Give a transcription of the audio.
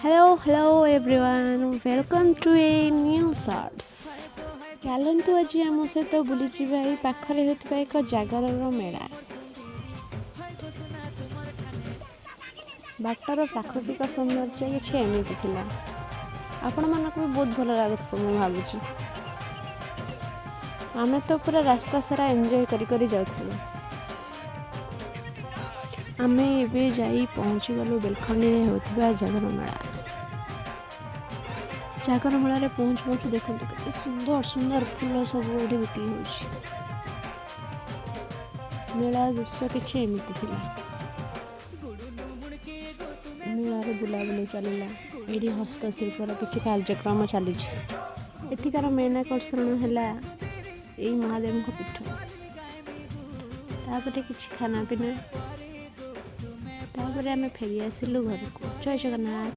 Hello everyone, welcome to a new shorts. ଚାଲନ୍ତୁ ଆଜି ଆମ ସହିତ ବୁଲିଯିବା ଏଇ ପାଖରେ ହେଉଥିବା ଏକ ଜାଗରର ମେଳା। ବାଟର ପ୍ରାକୃତିକ ସୌନ୍ଦର୍ଯ୍ୟ କିଛି ଏମିତି ଥିଲା। ଆପଣମାନଙ୍କୁ ବି ବହୁତ ଭଲ ଲାଗୁଥିବ ମୁଁ ଭାବୁଛି। ଆମେ ତ ପୁରା ରାସ୍ତା ସାରା ଏନ୍ଜୟ କରି ଯାଉଥିଲୁ। ଆମେ ଏବେ ଯାଇ ପହଞ୍ଚିଗଲୁ ବେଲଖଣ୍ଡିରେ ହେଉଥିବା ଜାଗର ମେଳା। ଜାଗର ମେଳାରେ ପହଞ୍ଚୁ ଦେଖନ୍ତୁ କେତେ ସୁନ୍ଦର ଫୁଲ ସବୁ ଏଠି ବିକ୍ରି ହେଉଛି। ମେଳା ଦୃଶ୍ୟ କିଛି ଏମିତି ଥିଲା। ମେଳାରେ ବୁଲାବୁଲି ଚାଲିଲା। ଏଠି ହସ୍ତଶିଳ୍ପର କିଛି କାର୍ଯ୍ୟକ୍ରମ ଚାଲିଛି। ଏଠିକାର ମେନ୍ ଆକର୍ଷଣ ହେଲା ଏଇ ମହାଦେବଙ୍କ ପୀଠ। ତାପରେ କିଛି ଖାନା ପିନା, ତାପରେ ଆମେ ଫେରି ଆସିଲୁ ଘରକୁ। ଜୟ ଜଗନ୍ନାଥ।